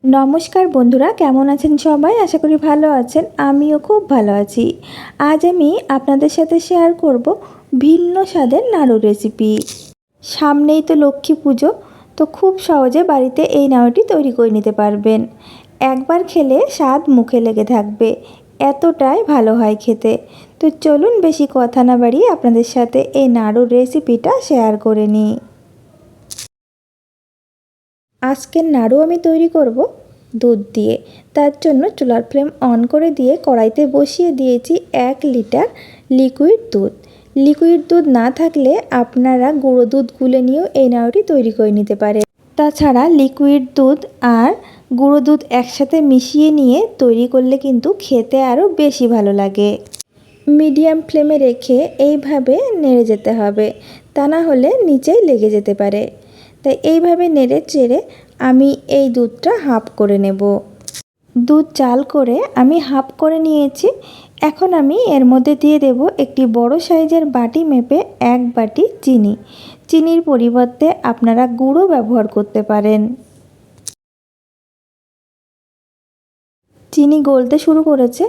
নমস্কার বন্ধুরা, কেমন আছেন সবাই? আশা করি ভালো আছেন। আমিও খুব ভালো আছি। আজ আমি আপনাদের সাথে শেয়ার করব ভিন্ন স্বাদের নাড়ুর রেসিপি। সামনেই তো লক্ষ্মী পুজো, তো খুব সহজে বাড়িতে এই নাড়ুটি তৈরি করে নিতে পারবেন। একবার খেলে স্বাদ মুখে লেগে থাকবে, এতটাই ভালো হয় খেতে। তো চলুন বেশি কথা না বাড়িয়ে আপনাদের সাথে এই নাড়ুর রেসিপিটা শেয়ার করে নিই। আজকের নাড়ু আমি তৈরি করব দুধ দিয়ে। তার জন্য চুলার ফ্লেম অন করে দিয়ে কড়াইতে বসিয়ে দিয়েছি 1 লিটার লিকুইড দুধ। লিকুইড দুধ না থাকলে আপনারা গুঁড়ো দুধ গুলে নিয়েও এই নাড়ুটি তৈরি করে নিতে পারেন। তাছাড়া লিকুইড দুধ আর গুঁড়ো দুধ একসাথে মিশিয়ে নিয়ে তৈরি করলে কিন্তু খেতে আরও বেশি ভালো লাগে। মিডিয়াম ফ্লেমে রেখে এইভাবে নেড়ে যেতে হবে, তা না হলে নিচেই লেগে যেতে পারে। তাই এইভাবে নেড়ে চেড়ে আমি এই দুধটা হাফ করে নেব। দুধ জাল করে আমি হাফ করে নিয়েছি। এখন আমি এর মধ্যে দিয়ে দেব একটি বড় সাইজের বাটি মেপে 1 বাটি চিনি। চিনির পরিবর্তে আপনারা গুঁড়ো ব্যবহার করতে পারেন। চিনি গলতে শুরু করেছে,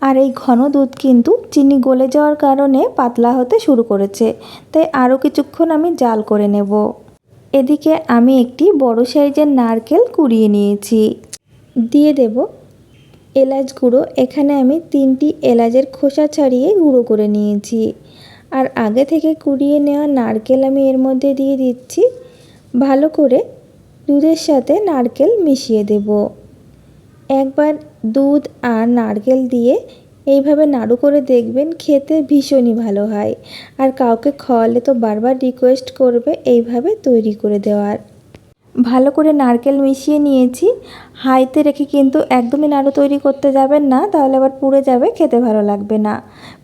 আর এই ঘন দুধ কিন্তু চিনি গলে যাওয়ার কারণে পাতলা হতে শুরু করেছে। তাই আরও কিছুক্ষণ আমি জাল করে নেব। এদিকে আমি একটি বড় সাইজের নারকেল কুড়িয়ে নিয়েছি। দিয়ে দেব এলাচ গুঁড়ো। এখানে আমি 3টি এলাচের খোসা ছাড়িয়ে গুঁড়ো করে নিয়েছি। আর আগে থেকে কুড়িয়ে নেওয়া নারকেল আমি এর মধ্যে দিয়ে দিচ্ছি। ভালো করে দুধের সাথে নারকেল মিশিয়ে দেব। একবার দুধ আর নারকেল দিয়ে এইভাবে নাড়ু করে দেখবেন, খেতে ভীষণই ভালো হয়। আর কাউকে খাওয়ালে তো বারবার রিকোয়েস্ট করবে এইভাবে তৈরি করে দেওয়ার। ভালো করে নারকেল মিশিয়ে নিয়েছি। হাইতে রেখে কিন্তু একদমই নাড়ু তৈরি করতে যাবেন না, তাহলে আবার পুড়ে যাবে, খেতে ভালো লাগবে না।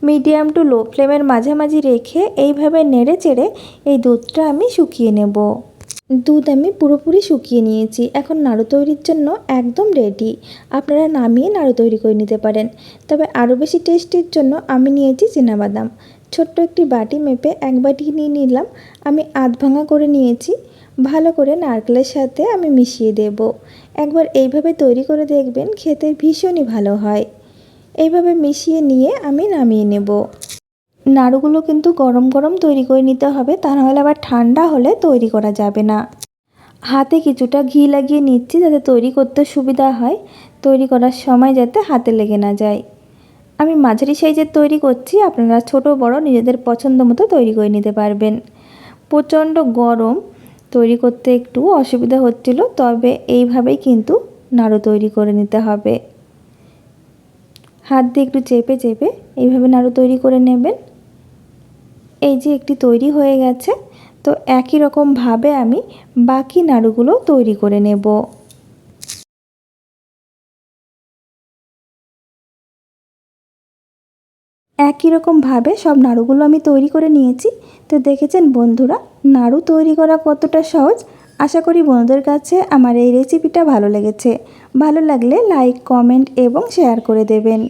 মিডিয়াম টু লো ফ্লেমের মাঝামাঝি রেখে এইভাবে নেড়ে চেড়ে এই দুধটা আমি শুকিয়ে নেব। দুধ আমি পুরোপুরি শুকিয়ে নিয়েছি। এখন নাড়ু তৈরির জন্য একদম রেডি। আপনারা নামিয়ে নাড়ু তৈরি করে নিতে পারেন। তবে আরও বেশি টেস্টির জন্য আমি নিয়েছি চীনাবাদাম। ছোট্ট একটি বাটি মেপে 1 বাটি নিয়ে নিলাম। আমি আধ ভাঙা করে নিয়েছি। ভালো করে নারকেলের সাথে আমি মিশিয়ে দেব। একবার এইভাবে তৈরি করে দেখবেন, খেতে ভীষণই ভালো হয়। এইভাবে মিশিয়ে নিয়ে আমি নামিয়ে নেব। নাড়ুগুলো কিন্তু গরম গরম তৈরি করে নিতে হবে, তা নাহলে আবার ঠান্ডা হলে তৈরি করা যাবে না। হাতে কিছুটা ঘি লাগিয়ে নিচ্ছি যাতে তৈরি করতে সুবিধা হয়, তৈরি করার সময় যাতে হাতে লেগে না যায়। আমি মাঝারি সাইজের তৈরি করছি, আপনারা ছোট বড় নিজেদের পছন্দ মতো তৈরি করে নিতে পারবেন। প্রচণ্ড গরম, তৈরি করতে একটু অসুবিধা হচ্ছিল, তবে এইভাবেই কিন্তু নাড়ু তৈরি করে নিতে হবে। হাত দিয়ে একটু চেপে চেপে এইভাবে নাড়ু তৈরি করে নেবেন। এই যে একটি তৈরি হয়ে গেছে, তো একই রকমভাবে আমি বাকি নাড়ুগুলো তৈরি করে নেব। একই রকমভাবে সব নাড়ুগুলো আমি তৈরি করে নিয়েছি। তো দেখেছেন বন্ধুরা, নাড়ু তৈরি করা কতটা সহজ। আশা করি বন্ধুদের কাছে আমার এই রেসিপিটা ভালো লেগেছে। ভালো লাগলে লাইক, কমেন্ট এবং শেয়ার করে দেবেন।